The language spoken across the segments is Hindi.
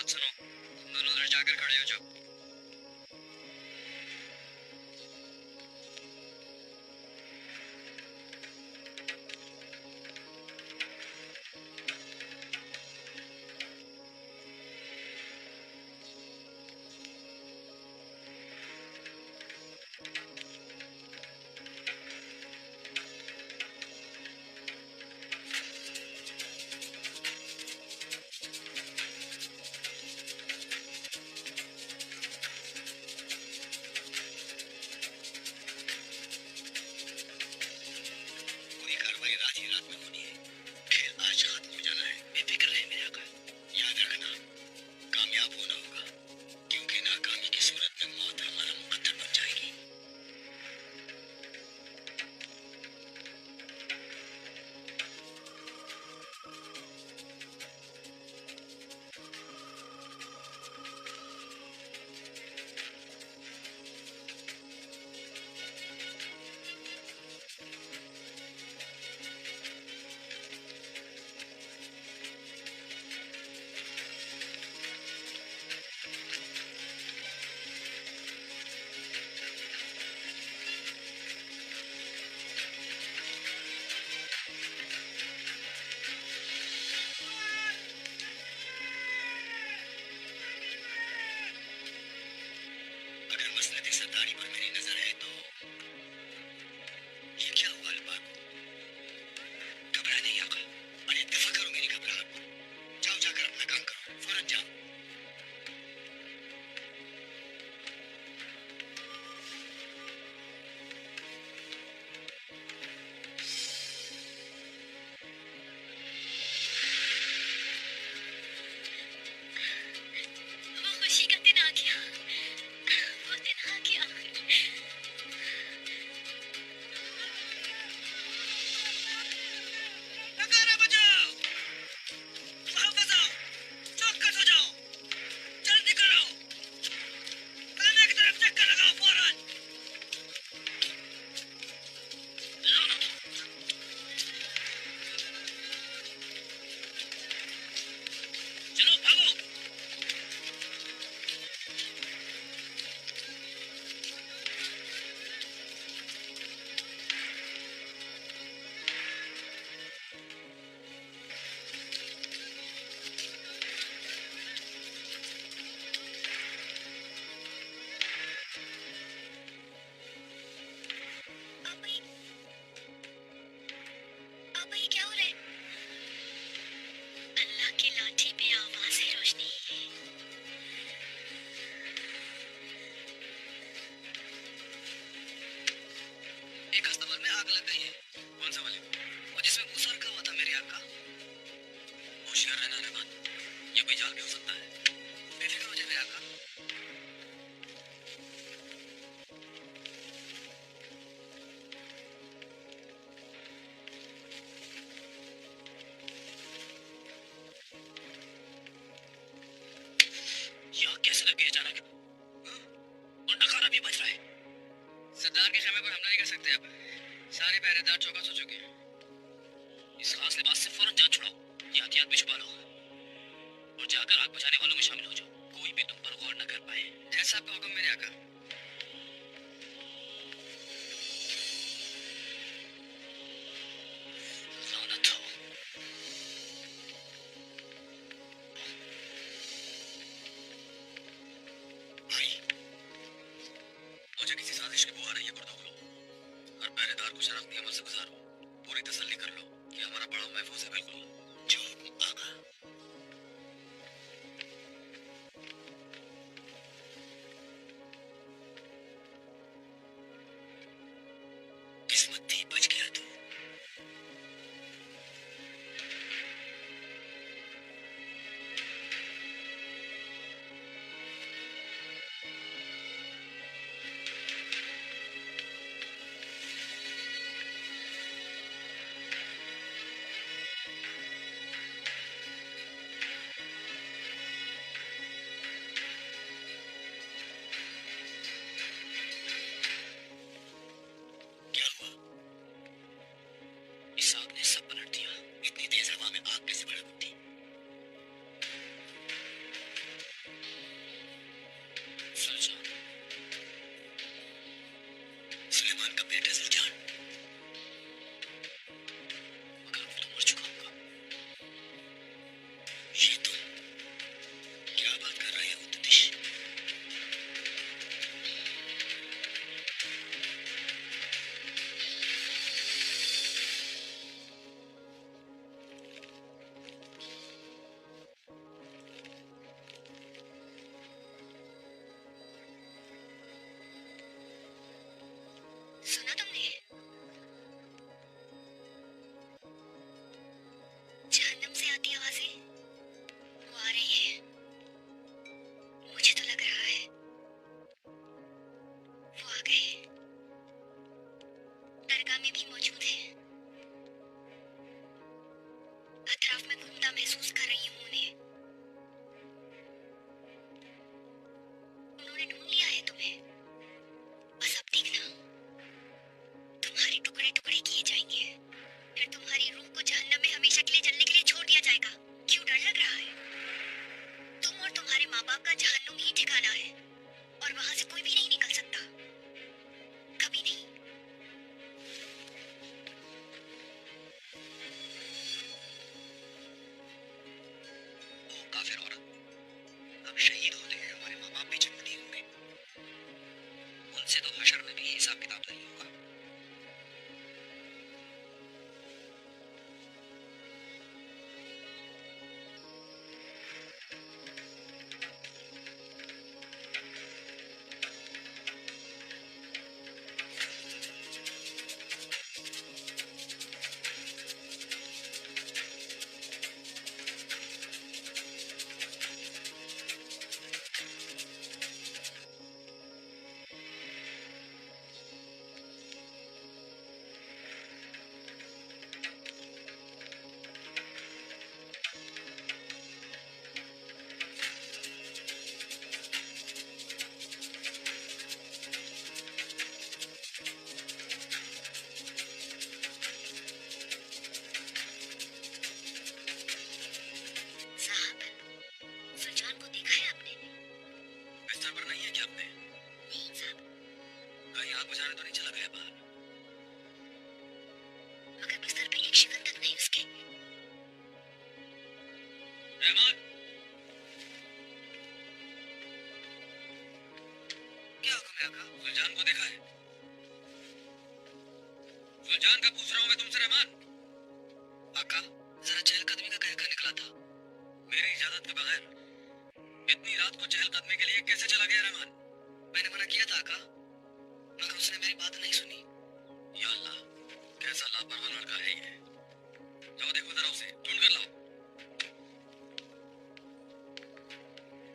बात सुनो, तुम दोनों उधर जाकर खड़े हो जाओ। पूरी कार्रवाई रात ही रात में होनी है। खेल आज खत्म हो जाना है। बेफिक्र रहे मेरे आका। याद रखना, कामयाब होना होगा, क्योंकि नाकामी की सूरत में मौत हमारा मुकद्दर बन जाएगी। अगर मसलती सरदारी पर मेरी नजर है तो ये क्या हुआ अलबाको? घबरा नहीं आका। अरे दफा करो मेरी घबराहट को। जाओ जाकर अपना काम करो, फौरन जाओ। वो खुशी का दिन आ गया, वो दिन आ गया। नगारा बजाओ, वापस आओ, चौकस हो जाओ, जल्दी करो, खाने की तरफ चक्कर लगाओ फौरन। चलो भागो। अब ये क्या हो रहा है? अल्लाह की लाठी पे आवाज़ है रोशनी। एक अस्तबल में आग लग गई है। कौन सा वाले? वो जिसमें भूसा रखा हुआ था मेरे आका। होशियार रहना रहमान, ये कोई जाल भी हो सकता है। बेफिक्र हो जाए मेरे आका। ये आग कैसे लग गई अचानक? और नगारा भी बज रहा है। सरदार के खेमे पर हमला नहीं कर सकते अब। सारे पहरेदार चौकस हो चुके हैं। इस खास लिबास से फौरन जान छुड़ाओ, ये हथियार भी छुपा लो और जाकर आग बुझाने वालों में शामिल हो जाओ। कोई भी तुम पर गौर न कर पाए। जैसा आपका हुक्म मेरे आका। लानत हो। भाई, मुझे किसी साजिश की बू आ रही है। पर्दा खोलो। हर पहरेदार को शरारती अमल से गुजारो। पूरी तसल्ली कर लो कि हमारा बड़ा महफूज है। बिल्कुल जो हुक्म आका। किस्मत थी, बच गया तू। क्या हुआ? इस आग ने सब पलट दिया। इतनी तेज हवा में आग कैसे भड़क उठी? रहमान का बेटा सुल्तान, मगर वो तो मर चुका होगा। ये तुम क्या बात कर रहे हो ततिश? सुना तुमने? जहन्नम से आती आवाजें वो आ रही है। मुझे तो लग रहा है वो आ गए। दरगाह में भी मौजूद है। अतराफ में घूमता महसूस कर रही हूँ उन्हें। उन्होंने ढूंढ लिया है तुम्हें। बस अब देखना, तुम्हारे टुकड़े टुकड़े किए जाएंगे। फिर तुम्हारी रूह को जहन्नम में हमेशा के लिए जलने के लिए छोड़ दिया जाएगा। क्यों डर लग रहा है? तुम और तुम्हारे माँ बाप का जहन्नुम ही ठिकाना है और वहां से कोई भी नहीं निकल सकता, कभी नहीं। ओ काफिर औरत, अब शहीद होते हैं हमारे माँ बाप भी जन्नती होंगे। उनसे तो हशर में भी हिसाब किताब नहीं होगा। साहब, सुल्तान को देखा है आपने? बिस्तर पर नहीं है क्या अपने? नहीं साहब, कहीं आग बुझाने तो नहीं चला गया बाहर? मगर बिस्तर पे एक शिकन तक नहीं उसके। रहमान, क्या हुक्म है आका? सुल्तान को देखा है? सुल्तान का पूछ रहा हूँ मैं तुमसे रहमान। आका, जरा चहलकदमी का कहकर निकला था, मेरी इजाजत के बगैर। इतनी रात को चहलकदमी के लिए कैसे चला गया रहमान? मैंने मना किया था आका, मगर उसने मेरी बात नहीं सुनी। या अल्लाह, कैसा लापरवाह लड़का है ये। जाओ देखो जरा उसे, ढूंढ कर लाओ।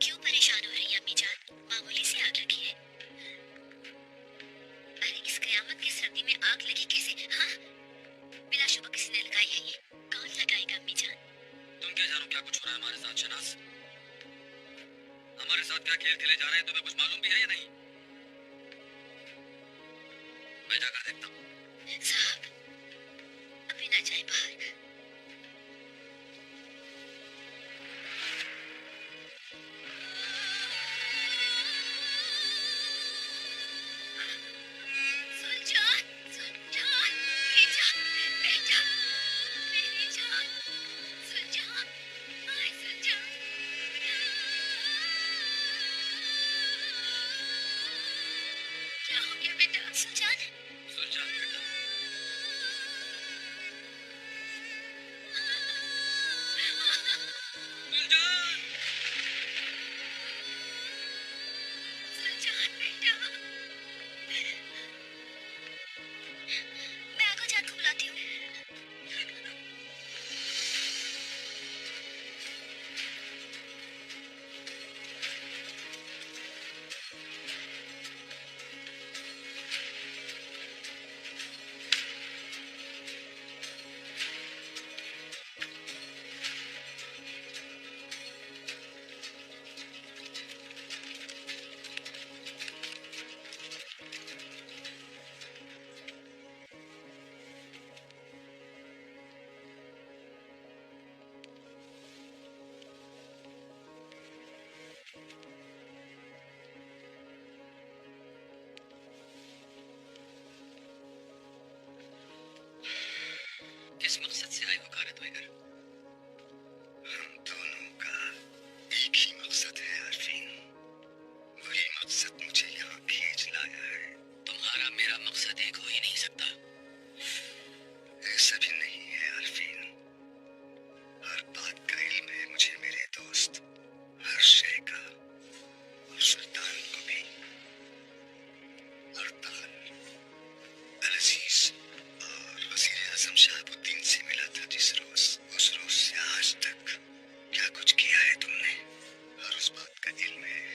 क्यों परेशान हो रही है अम्मी जान? मामूली सी आग लगी है। अरे इस कयामत की सर्दी में आग लगी कैसे? हाँ, बिलाशुबा किसी ने लगाई है। ये कौन लगाएगा अम्मी जान? तुम क्या जानो क्या कुछ हो रहा है हमारे साथ शनाज? हमारे साथ क्या खेल खेले जा रहे हैं तुम्हें कुछ मालूम भी है या नहीं? मैं जाकर देखता हूँ। साहब, अभी ना जाए बाहर। सुल्तान, सुल्तान, बेटा, बेटा, मेरी जान, सुल्तान, हाय सुल्तान। क्या हो गया बेटा? सुल्तान, सुल्तान बेटा, सुल्तान! सुल्तान बेटा, मैं आगो जान को बुलाती हूँ। किस मकसद से आए हो कारत वगैरह? हम दोनों का एक ही मकसद है आरफीन। वही मकसद मुझे यहाँ खींच लाया है। तुम्हारा मेरा मकसद एक हो ही नहीं सकता। ऐसा भी नहीं है आरफीन। हर बात का इल्म है मुझे मेरे दोस्त, हर शय का, और सुल्तान को भी। अर्तगल, अल-अजीज और वज़ीर आज़म शहाबुद्दीन से मिला था जिस रोज, उस रोज से आज तक क्या कुछ किया है तुमने, और उस बात का इल्म है।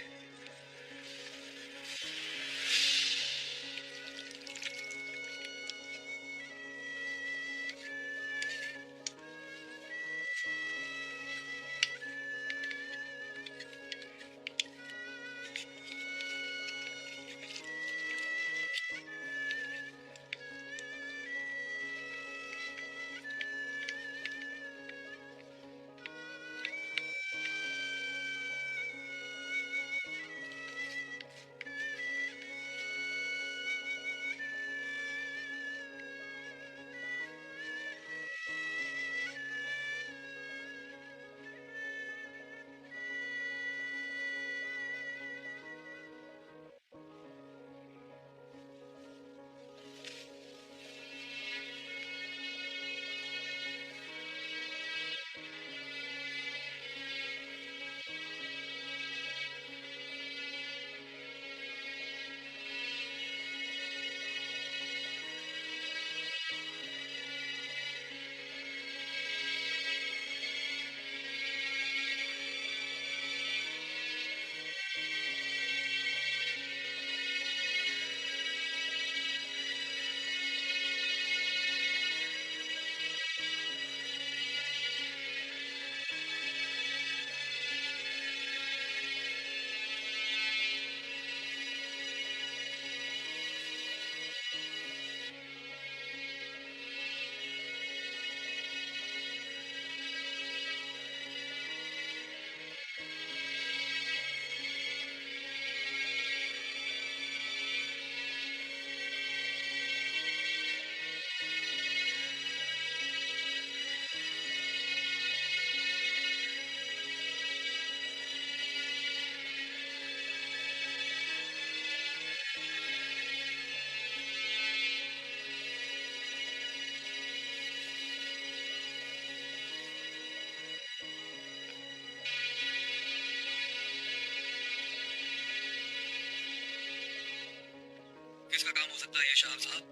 किसका काम हो सकता है ये शाह साहब?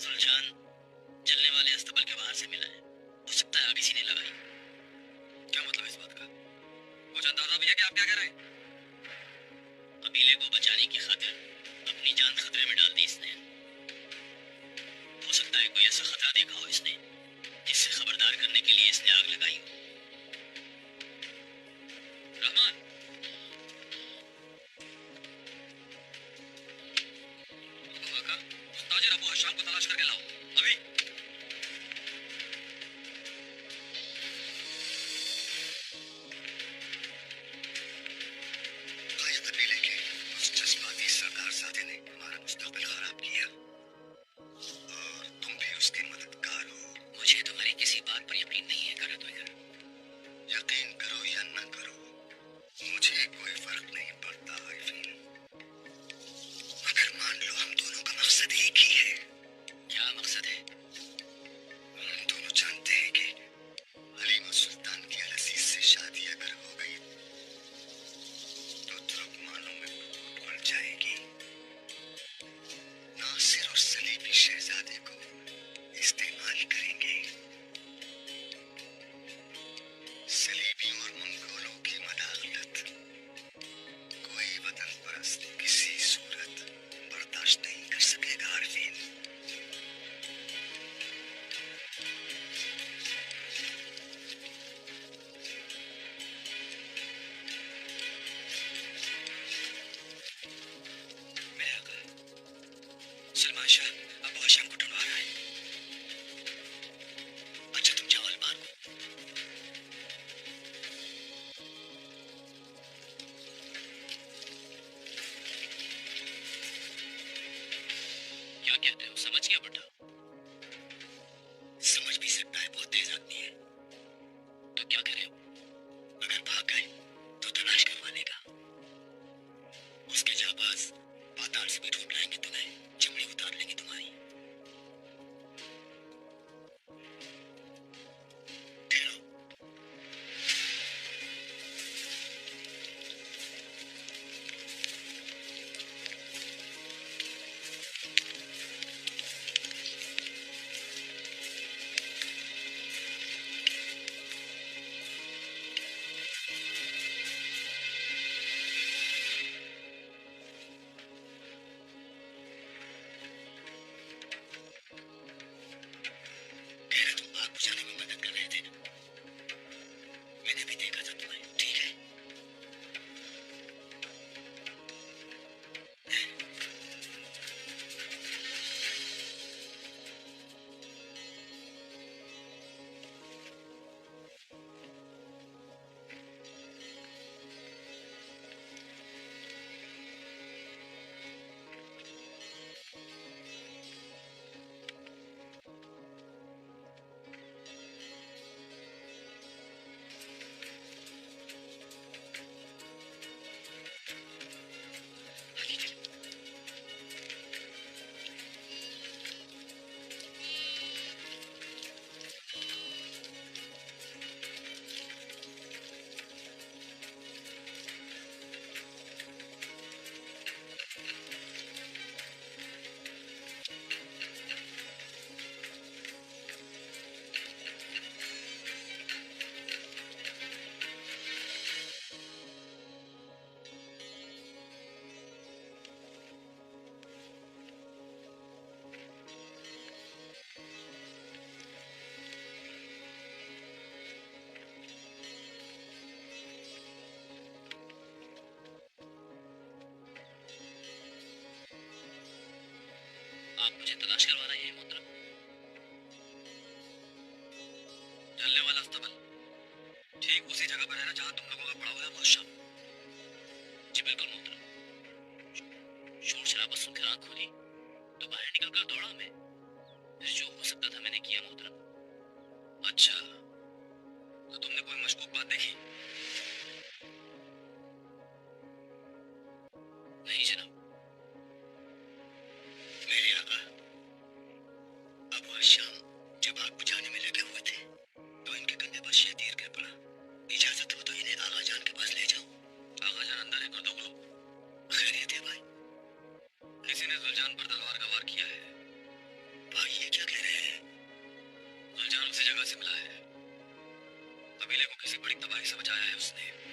सुलझान जलने वाले अस्तबल के बाहर से मिला है। हो सकता है आग इसी ने लगाई। क्या मतलब इस बात का? कुछ अंदाजा भी है कि आप क्या कह रहे हैं? कबीले को बचाने की खातिर अपनी जान खतरे में डाल दी इसने। हो सकता है कोई ऐसा खतरा देखा हो इसने जिससे खबरदार करने के लिए इसने आग लगाई हो। रहमान, ताजिर अबू हशाम को तलाश करके लाओ अभी। काया कबीले के उस जज्बाती सरदारजादे ने हमारा मुस्तकबिल खराब किया, और तुम भी उसके मददगार हो। मुझे तुम्हारी किसी बात पर यकीन नहीं है कारत वगैरह। यकीन करो या न करो, मुझे कोई फर्क नहीं पड़ता आरफीन। मगर मान लो हम दोनों का मकसद एक ही है। क्या मकसद है? हम दोनों जानते हैं कि हलीमा सुल्तान की अल-अजीज से शादी अगर हो गई तो तुर्कमानों में फूट पड़ जाएगी। नासिर और सलीबी शहजादे को इस्तेमाल करेंगे। सलीबियों और मंगोलों की मदाखलत कोई वतन परस्त किसी सूरत बर्दाश्त नहीं कर सकेगा आरफीन। मेरे आका सलमान शाह अबू हशाम को ढूंढवा रहा है। अच्छा तुम जाओ अलमान को। क्या कहते हो? समझ गया बेटा। आप क्या कह रहे हो? अगर भाग गए तो तलाश करवाने का। उसके जाबाज पाताल से भी ढूंढ लाएंगे तुम्हें, चमड़ी उतार लेंगे तुम्हारी। ठहरो। कह रहे तुम आग बुझाने में मदद कर रहे थे ना? मैंने भी देखा था तुम्हें, ठीक है? आगे चलो। आप मुझे तलाश करवा रहे हैं मोहतरम? जलने वाला अस्तबल ठीक उसी जगह पर है ना जहाँ तुम लोगों का पड़ा हुआ है वो शव? जी बिल्कुल मोहतरम। शोर शराबा सुनकर आंख खोली तो बाहर निकलकर दौड़ा मैं। फिर जो हो सकता था मैंने किया मोहतरम। अच्छा, तो तुमने कोई मशकूक बात देखी? नहीं जनाब। मेरे आका, अब वह शाम जब आग बुझाने में लगे हुए थे तो इनके कंधे पर शेर तीर गिर पड़ा। इजाजत हो तो इन्हें आगा जान के पास ले जाओ। आगा जान अंदर है, कर दो गुरु। खैरियत है भाई? किसी ने जुलजान पर तलवार का वार किया है। भाई ये क्या कह रहे हैं? जुलजान उसी जगह से मिला है। कबीले को किसी बड़ी तबाही से बचाया है उसने।